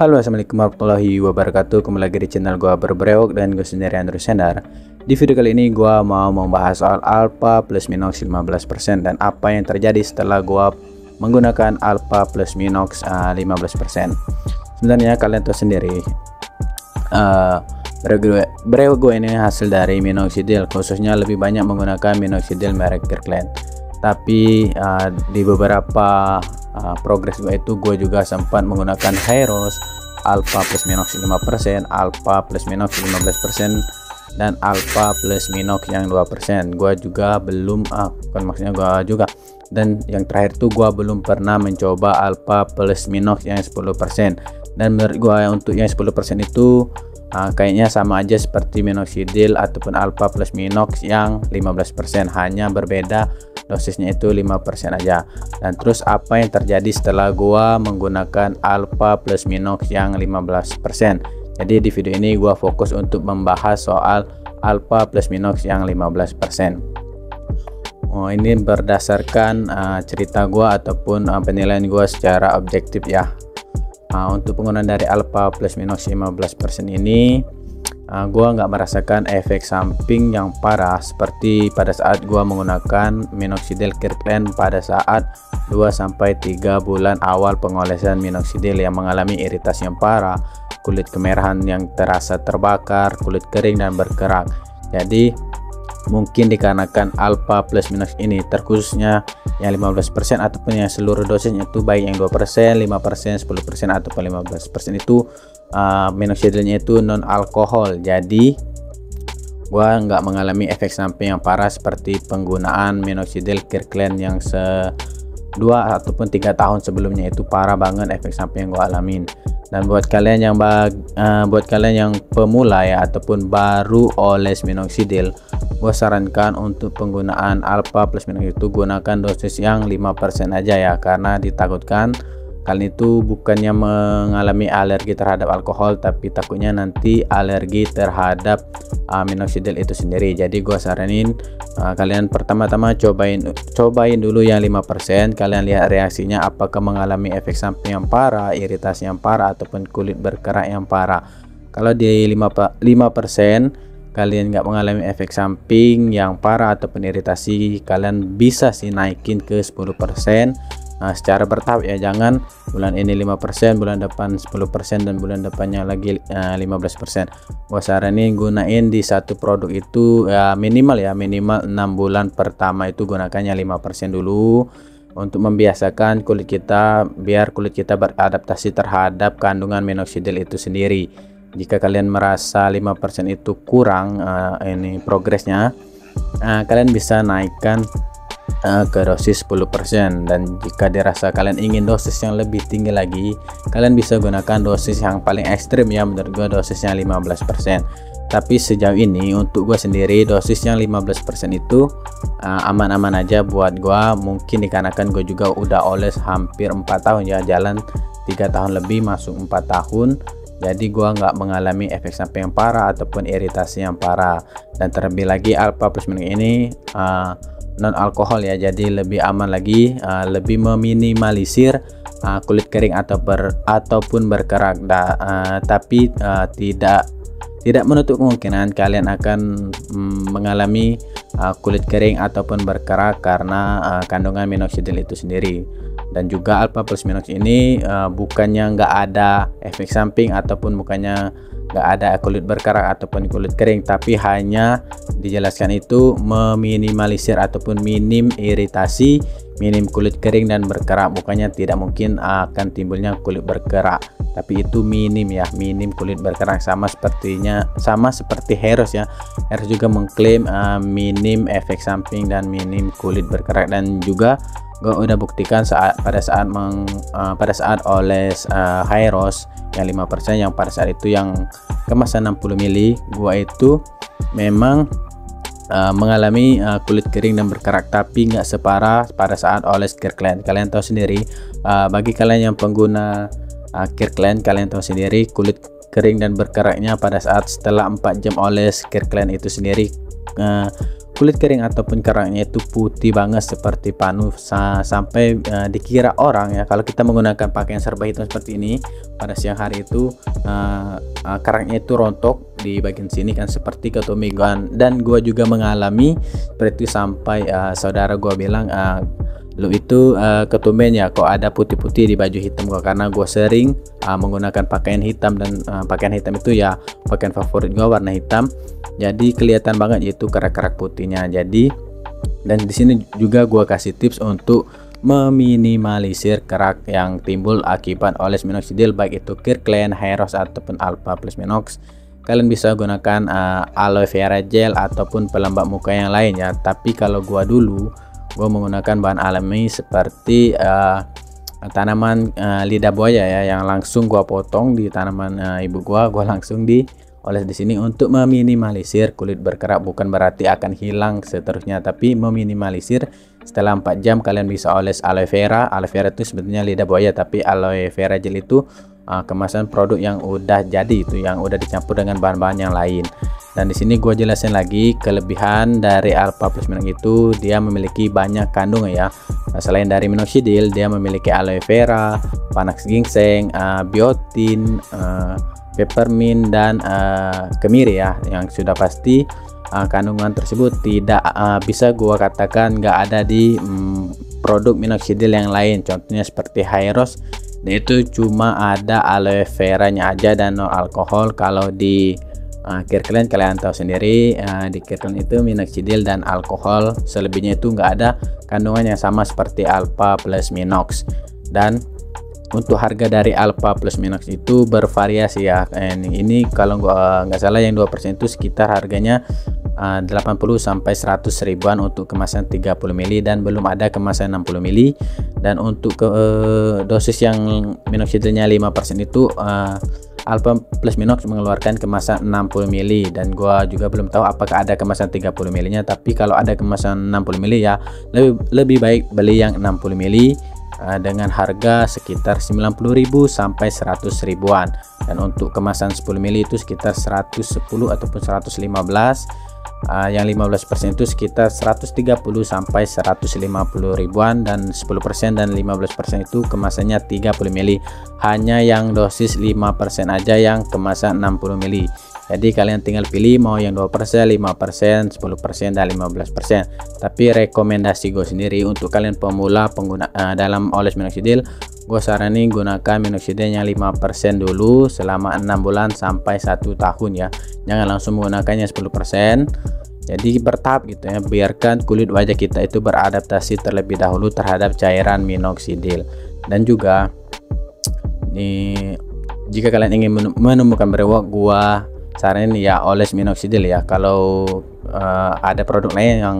Halo, assalamualaikum warahmatullahi wabarakatuh. Kembali lagi di channel gua berbrewok dan gue sendiri Andrew Sendar. Di video kali ini gua mau membahas soal alpha plus minox 15% dan apa yang terjadi setelah gua menggunakan alpha plus minox 15%. Sebenarnya kalian tahu sendiri, brewok gue ini hasil dari minoxidil, khususnya lebih banyak menggunakan minoxidil merek Kirkland. Tapi di beberapa progres gue itu gue juga sempat menggunakan Hyros alpha plus minox 5%, alpha plus minox 15%, dan alpha plus minox yang 2%. Gue juga belum bukan maksudnya gue juga, dan yang terakhir tuh gue belum pernah mencoba alpha plus minox yang 10%. Dan menurut gue untuk yang 10% itu kayaknya sama aja seperti minoxidil ataupun alpha plus minox yang 15%, hanya berbeda dosisnya itu 5% aja. Dan terus apa yang terjadi setelah gua menggunakan alpha plus minox yang 15%? Jadi di video ini gua fokus untuk membahas soal alpha plus minox yang 15%. Ini berdasarkan cerita gua ataupun penilaian gua secara objektif ya. Untuk penggunaan dari alpha plus minox 15% ini gua nggak merasakan efek samping yang parah seperti pada saat gua menggunakan minoxidil Kirkland pada saat 2-3 bulan awal pengolesan minoxidil, yang mengalami iritasi yang parah, kulit kemerahan yang terasa terbakar, kulit kering dan berkerak. Jadi mungkin dikarenakan alpha plus minox ini, terkhususnya yang 15% ataupun yang seluruh dosisnya itu, baik yang 2%, 5%, 10% ataupun 15% itu minoxidilnya itu non alkohol. Jadi gua nggak mengalami efek samping yang parah seperti penggunaan minoxidil Kirkland yang 2 ataupun 3 tahun sebelumnya. Itu parah banget efek samping yang gua alamin. Dan buat kalian yang pemula ya ataupun baru oles minoxidil, gue sarankan untuk penggunaan alpha plus minox itu gunakan dosis yang 5% aja ya, karena ditakutkan kalian itu bukannya mengalami alergi terhadap alkohol, tapi takutnya nanti alergi terhadap minoxidil itu sendiri. Jadi gue saranin kalian pertama-tama cobain dulu yang 5%. Kalian lihat reaksinya, apakah mengalami efek samping yang parah, iritasi yang parah ataupun kulit berkerak yang parah. Kalau di 5% kalian nggak mengalami efek samping yang parah ataupun iritasi, kalian bisa sih naikin ke 10%. Secara bertahap ya, jangan bulan ini 5%, bulan depan 10%, dan bulan depannya lagi 15%. Gua saranin gunain di satu produk itu ya minimal 6 bulan pertama itu gunakannya 5% dulu untuk membiasakan kulit kita, biar kulit kita beradaptasi terhadap kandungan minoxidil itu sendiri. Jika kalian merasa 5% itu kurang ini progresnya, kalian bisa naikkan ke dosis 10%. Dan jika dirasa kalian ingin dosis yang lebih tinggi lagi, kalian bisa gunakan dosis yang paling ekstrim ya, menurut gue dosisnya 15%. Tapi sejauh ini untuk gue sendiri dosis yang 15% itu aman-aman aja buat gue. Mungkin dikarenakan gue juga udah oles hampir 4 tahun ya, jalan 3 tahun lebih masuk 4 tahun. Jadi gua nggak mengalami efek samping yang parah ataupun iritasi yang parah. Dan terlebih lagi alpha plus minox ini non alkohol ya, jadi lebih aman lagi, lebih meminimalisir kulit kering ataupun berkerak. Tapi tidak menutup kemungkinan kalian akan mengalami kulit kering ataupun berkerak karena kandungan minoxidil itu sendiri. Dan juga alpha plus minox ini bukannya nggak ada efek samping ataupun bukannya nggak ada kulit berkerak ataupun kulit kering, tapi hanya dijelaskan itu meminimalisir ataupun minim iritasi, minim kulit kering dan berkerak. Bukannya tidak mungkin akan timbulnya kulit berkerak, tapi itu minim ya, minim kulit berkerak. Sama seperti Hyros ya. Hyros juga mengklaim minim efek samping dan minim kulit berkerak. Dan juga gue udah buktikan pada saat oles Hyros yang 5%, yang pada saat itu yang kemasan 60 ml, gua itu memang mengalami kulit kering dan berkerak, tapi nggak separah pada saat oles Kirkland. Kalian tahu sendiri, bagi kalian yang pengguna Kirkland, kalian tahu sendiri kulit kering dan berkeraknya pada saat setelah 4 jam oles Kirkland itu sendiri kulit kering ataupun kerangnya itu putih banget seperti panu, sampai dikira orang ya kalau kita menggunakan pakaian serba hitam seperti ini pada siang hari itu kerangnya itu rontok di bagian sini kan seperti ketumigan. Dan gua juga mengalami seperti itu sampai saudara gua bilang, lu itu ketumben ya kok ada putih-putih di baju hitam gua, karena gua sering menggunakan pakaian hitam, dan pakaian hitam itu ya pakaian favorit gua warna hitam, jadi kelihatan banget yaitu kerak-kerak putihnya. Jadi dan di sini juga gua kasih tips untuk meminimalisir kerak yang timbul akibat oles minoxidil, baik itu Kirkland, Hairos ataupun Alpha Plus Minox. Kalian bisa gunakan aloe vera gel ataupun pelembab muka yang lain ya. Tapi kalau gua dulu gue menggunakan bahan alami seperti tanaman lidah buaya ya, yang langsung gua potong di tanaman ibu gua langsung dioles di sini untuk meminimalisir kulit berkerak. Bukan berarti akan hilang seterusnya, tapi meminimalisir. Setelah 4 jam kalian bisa oles aloe vera. Aloe vera itu sebetulnya lidah buaya, tapi aloe vera gel itu kemasan produk yang udah jadi, itu yang udah dicampur dengan bahan-bahan yang lain. Dan di sini gue jelasin lagi kelebihan dari Alpha Plus Minox itu, dia memiliki banyak kandungan ya. Selain dari minoxidil, dia memiliki aloe vera, panax ginseng, biotin, peppermint, dan kemiri ya. Yang sudah pasti kandungan tersebut tidak bisa gue katakan nggak ada di produk minoxidil yang lain. Contohnya seperti Hairos, itu cuma ada aloe veranya aja dan no alkohol. Kalau di Kirkland kalian tahu sendiri, di Kirkland itu minoxidil dan alkohol, selebihnya itu nggak ada kandungan yang sama seperti Alpha Plus Minox. Dan untuk harga dari Alpha Plus Minox itu bervariasi ya. Ini kalau nggak salah yang 2% itu sekitar harganya 80 sampai 100 ribuan untuk kemasan 30 ml, dan belum ada kemasan 60 ml. Dan untuk dosis yang minoxidilnya 5% itu Alpha Plus Minox mengeluarkan kemasan 60 ml, dan gua juga belum tahu apakah ada kemasan 30 ml nya. Tapi kalau ada kemasan 60 ml ya lebih baik beli yang 60 ml dengan harga sekitar 90.000 sampai 100 ribuan. Dan untuk kemasan 10 ml itu sekitar 110 ataupun 115. Yang 15% itu sekitar 130 sampai 150 ribuan, dan 10% dan 15% itu kemasannya 30 ml. Hanya yang dosis 5% aja yang kemasan 60 ml. Jadi kalian tinggal pilih mau yang 2%, 5%, 10%, dan 15%. Tapi rekomendasi gue sendiri untuk kalian pemula pengguna dalam oles minoxidil, gue saranin gunakan minoxidilnya 5% dulu selama 6 bulan sampai 1 tahun ya. Jangan langsung menggunakannya 10%. Jadi bertahap gitu ya, biarkan kulit wajah kita itu beradaptasi terlebih dahulu terhadap cairan minoxidil. Dan juga jika kalian ingin menemukan brewok, gua saranin ya oles minoxidil ya. Kalau ada produk lain yang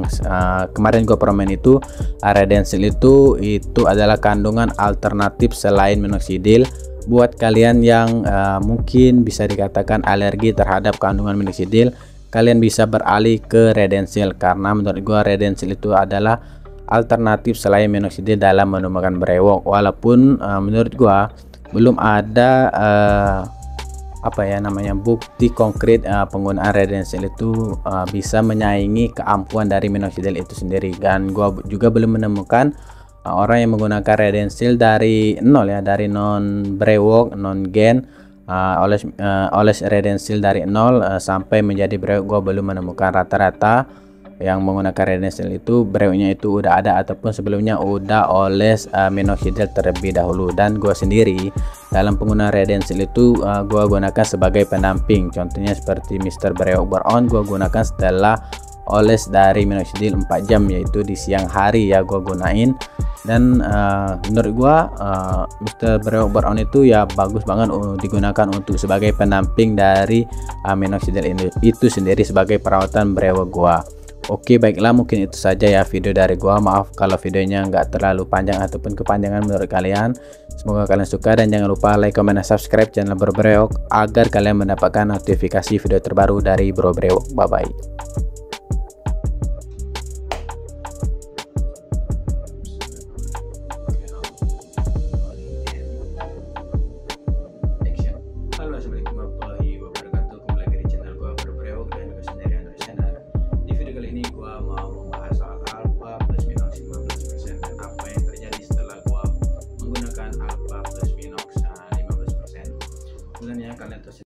kemarin gua promoin itu Redensil, itu adalah kandungan alternatif selain minoxidil buat kalian yang mungkin bisa dikatakan alergi terhadap kandungan minoxidil. Kalian bisa beralih ke Redensil, karena menurut gua Redensil itu adalah alternatif selain minoxidil dalam menemukan brewok. Walaupun menurut gua belum ada bukti konkret penggunaan Redensil itu bisa menyaingi keampuhan dari minoxidil itu sendiri. Dan gua juga belum menemukan orang yang menggunakan Redensil dari nol ya, dari non brewok, non gen, oles Redensil dari nol sampai menjadi brewok. Gua belum menemukan. Rata-rata yang menggunakan Redensil itu brewoknya itu udah ada ataupun sebelumnya udah oles minoxidil terlebih dahulu. Dan gua sendiri dalam penggunaan Redensil itu gua gunakan sebagai pendamping. Contohnya seperti Mr. Brewok Baron, gua gunakan setelah oles dari minoxidil 4 jam, yaitu di siang hari ya gua gunain. Dan menurut gua Mr. Brewok Baron itu ya bagus banget digunakan untuk sebagai pendamping dari minoxidil itu sendiri sebagai perawatan brewok gua. Oke, baiklah, mungkin itu saja ya video dari gua. Maaf kalau videonya nggak terlalu panjang ataupun kepanjangan menurut kalian. Semoga kalian suka, dan jangan lupa like, comment, dan subscribe channel Bro Brewok agar kalian mendapatkan notifikasi video terbaru dari Bro Brewok. Bye bye. Assalamualaikum warahmatullahi wabarakatuh. Kembali lagi di channel gua Bro Brewok, dan gue sendiri Android Channel. Di video kali ini gua mau Kemudian ya kalian